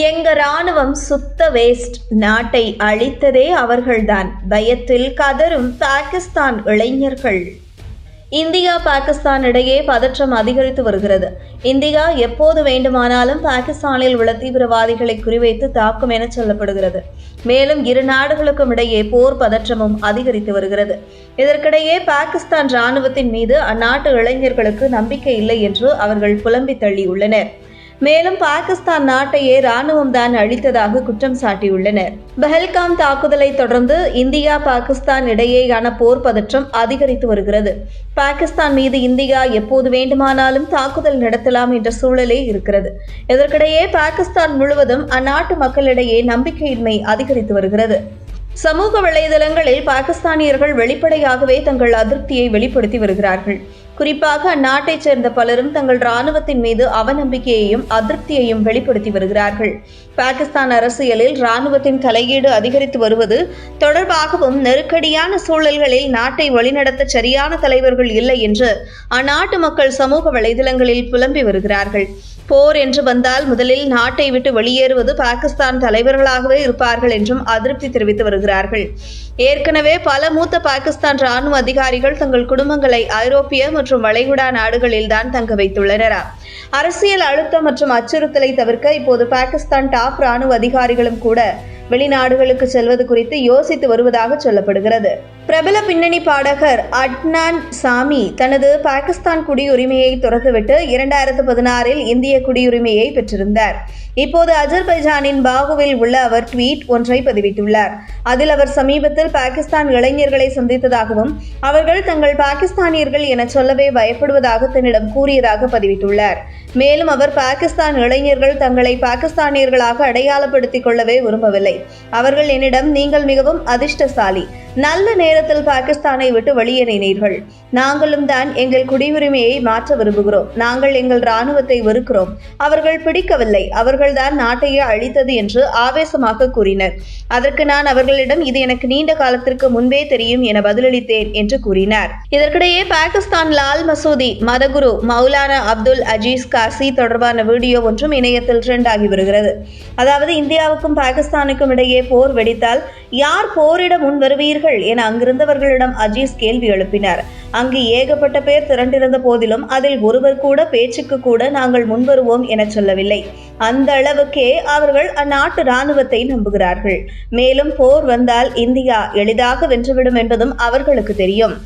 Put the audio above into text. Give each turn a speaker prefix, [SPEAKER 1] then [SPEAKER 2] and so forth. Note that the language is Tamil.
[SPEAKER 1] எங்க ராணுவம் சுத்த வேஸ்ட், நாட்டை அழித்ததே அவர்கள்தான், பயத்தில் கதரும் பாகிஸ்தான் இளைஞர்கள். இந்தியா பாகிஸ்தான் இடையே பதற்றம் அதிகரித்து வருகிறது. இந்தியா எப்போது வேண்டுமானாலும் பாகிஸ்தானில் உள்ள தீவிரவாதிகளை குறிவைத்து தாக்கும் என சொல்லப்படுகிறது. மேலும் இரு நாடுகளுக்கும் இடையே போர் பதற்றமும் அதிகரித்து வருகிறது. இதற்கிடையே பாகிஸ்தான் ராணுவத்தின் மீது அந்நாட்டு இளைஞர்களுக்கு நம்பிக்கை இல்லை என்று அவர்கள் புலம்பி தள்ளியுள்ளனர். மேலும் பாகிஸ்தான் நாட்டையே ராணுவம் தான் அழித்ததாக குற்றம் சாட்டியுள்ளனர். பஹல்காம் தாக்குதலை தொடர்ந்து இந்தியா பாகிஸ்தான் இடையேயான போர் பதற்றம் அதிகரித்து வருகிறது. பாகிஸ்தான் மீது இந்தியா எப்போது வேண்டுமானாலும் தாக்குதல் நடத்தலாம் என்ற சூழலே இருக்கிறது. இதற்கிடையே பாகிஸ்தான் முழுவதும் அந்நாட்டு மக்களிடையே நம்பிக்கையின்மை அதிகரித்து வருகிறது. சமூக வலைதளங்களில் பாகிஸ்தானியர்கள் வெளிப்படையாகவே தங்கள் அதிருப்தியை வெளிப்படுத்தி வருகிறார்கள். குறிப்பாக அந்நாட்டைச் சேர்ந்த பலரும் தங்கள் ராணுவத்தின் மீது அவநம்பிக்கையையும் அதிருப்தியையும் வெளிப்படுத்தி வருகிறார்கள். பாகிஸ்தான் அரசியலில் ராணுவத்தின் தலையீடு அதிகரித்து வருவது தொடர்பாகவும் நெருக்கடியான சூழல்களில் நாட்டை வழிநடத்த சரியான தலைவர்கள் இல்லை என்று அந்நாட்டு மக்கள் சமூக வலைதளங்களில் புலம்பி வருகிறார்கள். போர் என்று வந்தால் முதலில் நாட்டை விட்டு வெளியேறுவது பாகிஸ்தான் தலைவர்களாகவே இருப்பார்கள் என்றும் அதிருப்தி தெரிவித்து வருகிறார்கள். ஏற்கனவே பல மூத்த பாகிஸ்தான் ராணுவ அதிகாரிகள் தங்கள் குடும்பங்களை ஐரோப்பிய மற்றும் வளைகுடா நாடுகளில்தான் தங்க வைத்துள்ளனர். அரசியல் அழுத்தம் மற்றும் அச்சுறுத்தலை தவிர்க்க இப்போது பாகிஸ்தான் டாப் ராணுவ அதிகாரிகளும் கூட வெளிநாடுகளுக்கு செல்வது குறித்து யோசித்து வருவதாக சொல்லப்படுகிறது. பிரபல பின்னணி பாடகர் அட்னான் சாமி தனது பாகிஸ்தான் குடியுரிமையை துறந்துவிட்டு 2016 இந்திய குடியுரிமையை பெற்றிருந்தார். இப்போது அஜர்பைஜானின் பாகுவில் உள்ள அவர் ட்வீட் ஒன்றை பதிவிட்டுள்ளார். அதில் அவர் சமீபத்தில் பாகிஸ்தான் இளைஞர்களை சந்தித்ததாகவும் அவர்கள் தங்கள் பாகிஸ்தானியர்கள் என சொல்லவே பயப்படுவதாக தன்னிடம் கூறியதாக பதிவிட்டுள்ளார். மேலும் அவர் பாகிஸ்தான் இளைஞர்கள் தங்களை பாகிஸ்தானியர்களாக அடையாளப்படுத்திக் கொள்ளவே விரும்பவில்லை. அவர்கள் என்னிடம், நீங்கள் மிகவும் அதிர்ஷ்டசாலி, நல்ல நேரத்தில் பாகிஸ்தானை விட்டு வெளியேறினீர்கள். நாங்களும் தான் எங்கள் குடியுரிமையை மாற்ற விரும்புகிறோம். நாங்கள் எங்கள் ராணுவத்தை வெறுக்கிறோம். அவர்கள் பிடிக்கவில்லை, அவர்கள்தான் நாட்டையே அழித்தது என்று ஆவேசமாக கூறினர். அதற்கு நான் அவர்களிடம், இது எனக்கு நீண்ட காலத்திற்கு முன்பே தெரியும் என பதிலளித்தேன் என்று கூறினார். இதற்கிடையே பாகிஸ்தான் லால் மசூதி மதகுரு மௌலானா அப்துல் அஜீஸ் காசி தொடர்பான வீடியோ ஒன்றும் இணையத்தில் ட்ரெண்ட் ஆகி வருகிறது. அதாவது, இந்தியாவுக்கும் பாகிஸ்தானுக்கும் இடையே போர் வெடித்தால் யார் போரிட முன் வருவீர்கள் என அங்கிருந்தவர்களிடம் அஜீஸ் கேள்வி எழுப்பினார். அங்கு ஏகப்பட்ட பேர் திரண்டிருந்த போதிலும் அதில் ஒருவர் கூட பேச்சுக்கு கூட நாங்கள் முன்வருவோம் என சொல்லவில்லை. அந்த அளவுக்கே அவர்கள் அந்நாட்டு ராணுவத்தை நம்புகிறார்கள். மேலும் போர் வந்தால் இந்தியா எளிதாக வென்றுவிடும் என்பதும் அவர்களுக்கு தெரியும்.